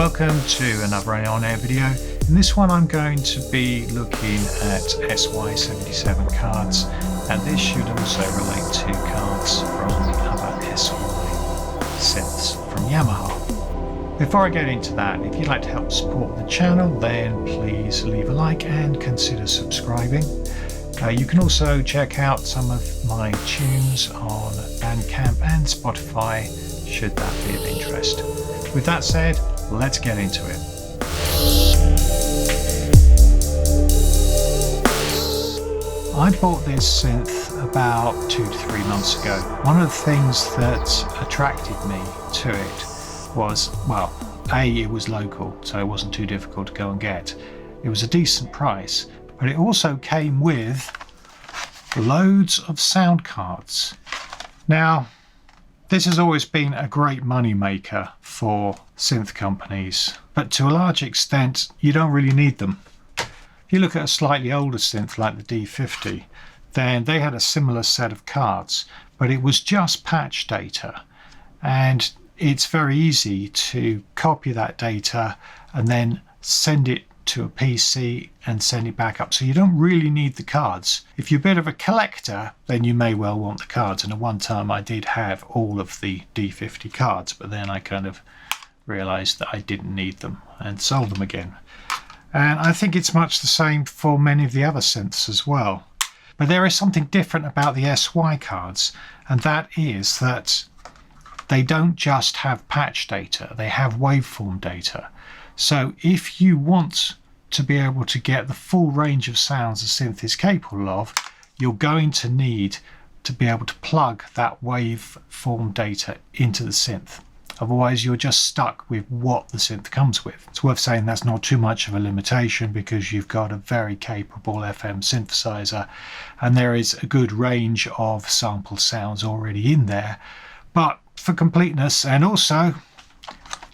Welcome to another on-air video. In this one I'm going to be looking at SY77 cards, and this should also relate to cards from other SY synths from Yamaha. Before I get into that, if you'd like to help support the channel, then please leave a like and consider subscribing. You can also check out some of my tunes on Bandcamp and Spotify, should that be of interest. With that said, let's get into it. I bought this synth about 2 to 3 months ago. One of the things that attracted me to it was, well, A, it was local, so it wasn't too difficult to go and get. It was a decent price, but it also came with loads of sound cards. Now, this has always been a great money maker for synth companies, but to a large extent you don't really need them. If you look at a slightly older synth like the D50, then they had a similar set of cards, but it was just patch data, and it's very easy to copy that data and then send it to a PC and send it back up, so you don't really need the cards. If you're a bit of a collector, then you may well want the cards, and at one time I did have all of the D50 cards, but then I kind of realized that I didn't need them and sold them again. And I think it's much the same for many of the other synths as well. But there is something different about the SY cards, and that is that they don't just have patch data, they have waveform data. So if you want to be able to get the full range of sounds a synth is capable of, you're going to need to be able to plug that waveform data into the synth. Otherwise you're just stuck with what the synth comes with. It's worth saying that's not too much of a limitation, because you've got a very capable FM synthesizer and there is a good range of sample sounds already in there. But for completeness and also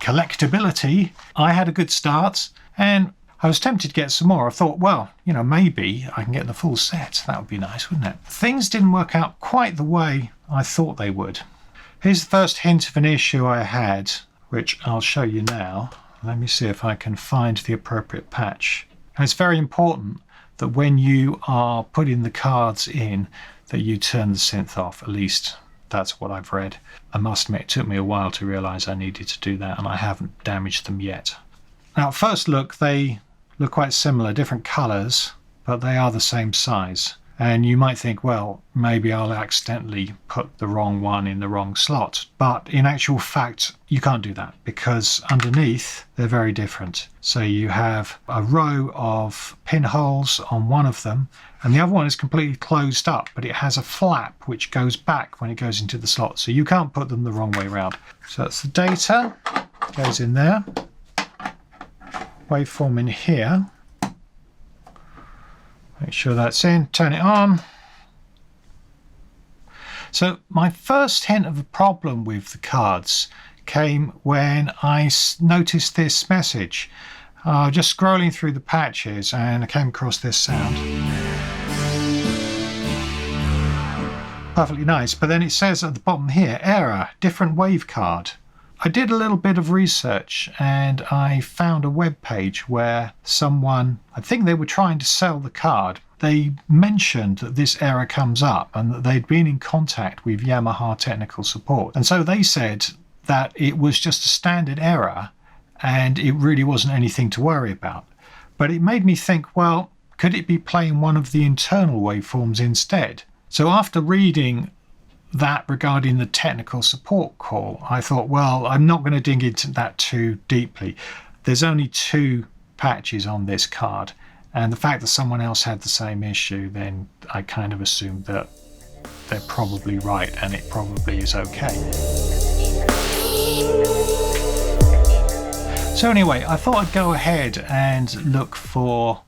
collectability, I had a good start and I was tempted to get some more. I thought, well, you know, maybe I can get the full set. That would be nice, wouldn't it? Things didn't work out quite the way I thought they would. Here's the first hint of an issue I had, which I'll show you now. Let me see if I can find the appropriate patch. And it's very important that when you are putting the cards in, that you turn the synth off. At least that's what I've read. I must admit, it took me a while to realise I needed to do that, and I haven't damaged them yet. Now, at first look, they look quite similar, different colours, but they are the same size. And you might think, well, maybe I'll accidentally put the wrong one in the wrong slot. But in actual fact, you can't do that, because underneath they're very different. So you have a row of pinholes on one of them, and the other one is completely closed up, but it has a flap which goes back when it goes into the slot. So you can't put them the wrong way around. So that's the data, goes in there. Waveform in here. Make sure that's in, turn it on. So my first hint of a problem with the cards came when I noticed this message. Just scrolling through the patches, and I came across this sound. Perfectly nice, but then it says at the bottom here, error, different wave card. I did a little bit of research and I found a web page where someone, I think they were trying to sell the card. They mentioned that this error comes up and that they'd been in contact with Yamaha technical support. And so they said that it was just a standard error and it really wasn't anything to worry about. But it made me think, well, could it be playing one of the internal waveforms instead? So after reading that regarding the technical support call, I thought, well, I'm not going to dig into that too deeply. There's only 2 patches on this card, and the fact that someone else had the same issue, then I kind of assumed that they're probably right and it probably is okay. So anyway, I thought I'd go ahead and look for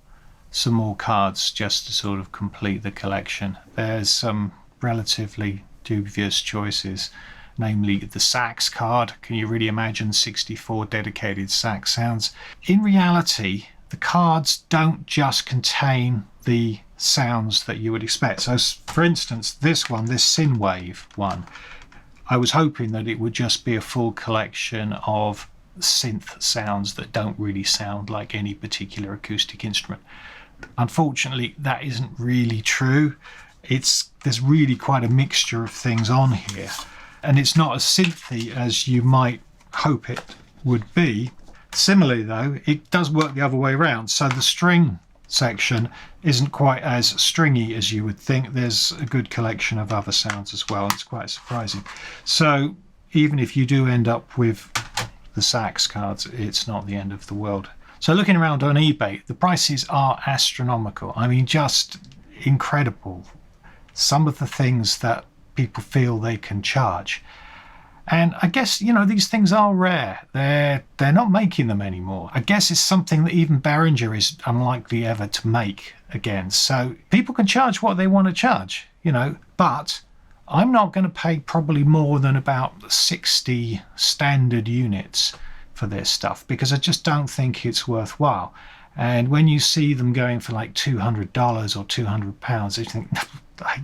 some more cards just to sort of complete the collection. There's some relatively dubious choices, namely the sax card. Can you really imagine 64 dedicated sax sounds? In reality, the cards don't just contain the sounds that you would expect. So for instance, this one, this Synwave one, I was hoping that it would just be a full collection of synth sounds that don't really sound like any particular acoustic instrument. Unfortunately, that isn't really true. There's really quite a mixture of things on here, and it's not as synthy as you might hope it would be. Similarly though, it does work the other way around, so the string section isn't quite as stringy as you would think. There's a good collection of other sounds as well. It's quite surprising. So even if you do end up with the sax cards, it's not the end of the world. So looking around on eBay, the prices are astronomical. I mean, just incredible. Some of the things that people feel they can charge. And I guess, you know, these things are rare. They're not making them anymore. I guess it's something that even Behringer is unlikely ever to make again. So people can charge what they want to charge, you know, but I'm not going to pay probably more than about 60 standard units for this stuff, because I just don't think it's worthwhile. And when you see them going for like $200 or £200, you think,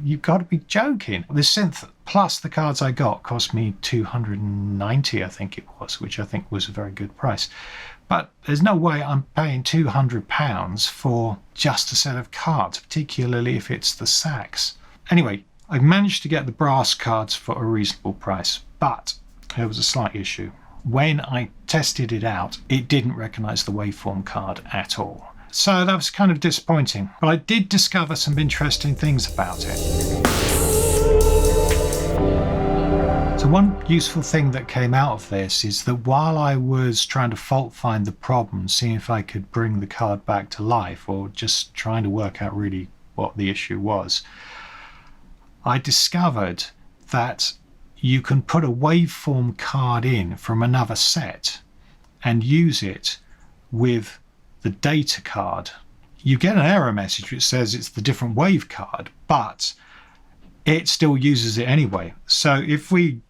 you've got to be joking. This synth plus the cards I got cost me $290, I think it was, which I think was a very good price. But there's no way I'm paying £200 for just a set of cards, particularly if it's the sax. Anyway, I managed to get the brass cards for a reasonable price, but there was a slight issue. When I tested it out, it didn't recognize the waveform card at all. So that was kind of disappointing, but I did discover some interesting things about it. So one useful thing that came out of this is that while I was trying to fault find the problem, seeing if I could bring the card back to life, or just trying to work out really what the issue was, I discovered that you can put a waveform card in from another set and use it with the data card. You get an error message which says it's the different wave card, but it still uses it anyway. So if we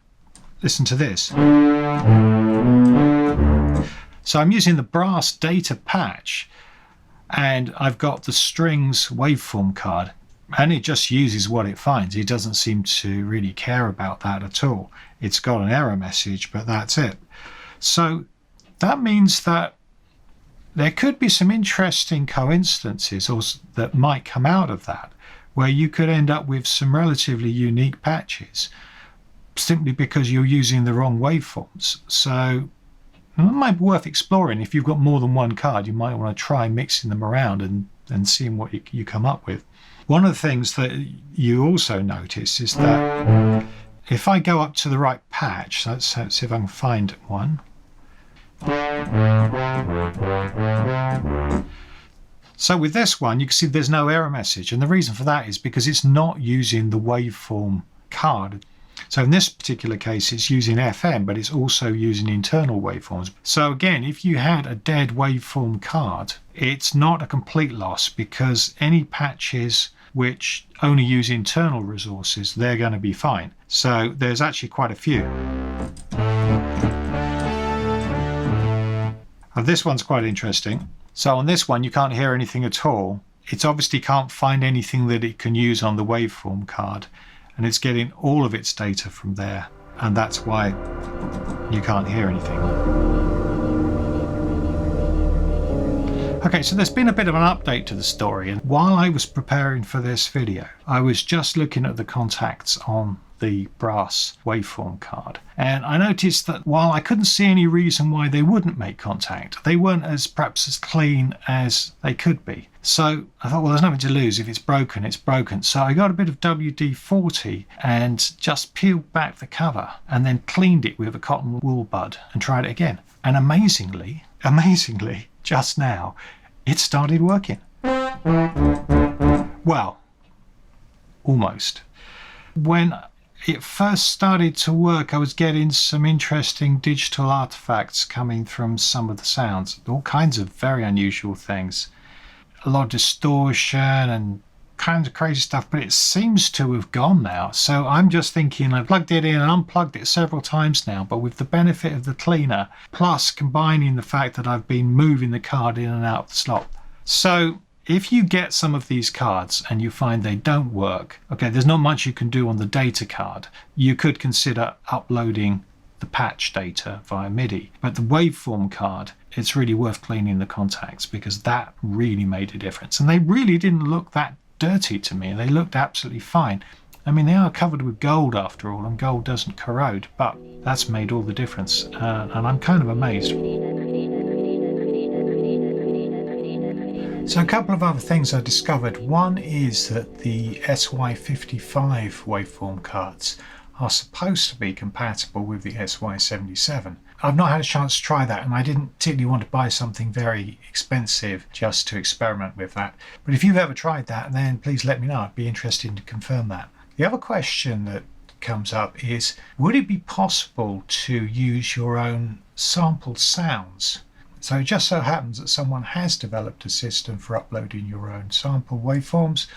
listen to this, so I'm using the brass data patch and I've got the strings waveform card, and it just uses what it finds. It doesn't seem to really care about that at all. It's got an error message, but that's it. So that means that there could be some interesting coincidences that might come out of that, where you could end up with some relatively unique patches simply because you're using the wrong waveforms. So it might be worth exploring. If you've got more than one card, you might want to try mixing them around and seeing what you come up with. One of the things that you also notice is that if I go up to the right patch, let's see if I can find one. So with this one, you can see there's no error message, and the reason for that is because it's not using the waveform card. So in this particular case, it's using FM, but it's also using internal waveforms. So again, if you had a dead waveform card, it's not a complete loss, because any patches which only use internal resources, they're going to be fine. So there's actually quite a few. And this one's quite interesting. So on this one, you can't hear anything at all. It obviously can't find anything that it can use on the waveform card, and it's getting all of its data from there, and that's why you can't hear anything. Okay, so there's been a bit of an update to the story, and while I was preparing for this video, I was just looking at the contacts on the brass waveform card, and I noticed that while I couldn't see any reason why they wouldn't make contact, they weren't perhaps as clean as they could be. So I thought, well, there's nothing to lose. If it's broken, it's broken. So I got a bit of WD-40 and just peeled back the cover and then cleaned it with a cotton wool bud and tried it again. And amazingly, just now, it started working. Well, almost. When it first started to work, I was getting some interesting digital artifacts coming from some of the sounds, all kinds of very unusual things. A lot of distortion and kinds of crazy stuff, but it seems to have gone now. So I'm just thinking, I've plugged it in and unplugged it several times now, but with the benefit of the cleaner, plus combining the fact that I've been moving the card in and out of the slot. So if you get some of these cards and you find they don't work, okay, there's not much you can do on the data card. You could consider uploading the patch data via MIDI. But the waveform card, it's really worth cleaning the contacts, because that really made a difference. And they really didn't look that dirty to me. They looked absolutely fine. I mean, they are covered with gold after all, and gold doesn't corrode, but that's made all the difference, and I'm kind of amazed. So a couple of other things I discovered. One is that the SY55 waveform cards are supposed to be compatible with the SY77. I've not had a chance to try that, and I didn't particularly want to buy something very expensive just to experiment with that. But if you've ever tried that, then please let me know. I'd be interested to confirm that. The other question that comes up is, would it be possible to use your own sampled sounds? So it just so happens that someone has developed a system for uploading your own sample waveforms,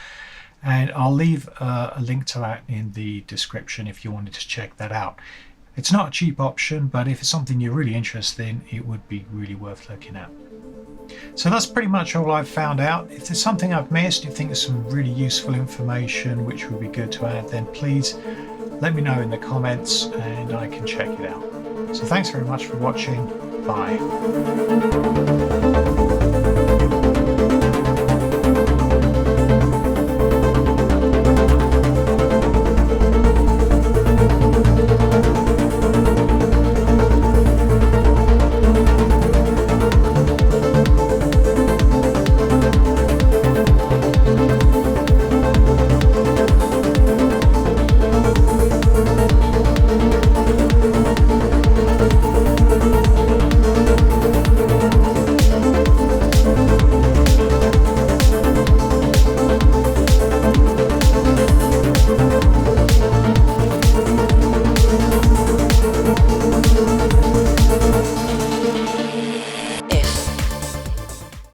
and I'll leave a link to that in the description if you wanted to check that out. It's not a cheap option, but if it's something you're really interested in, it would be really worth looking at. So that's pretty much all I've found out. If there's something I've missed, you think there's some really useful information which would be good to add, then please let me know in the comments and I can check it out. So thanks very much for watching. Bye.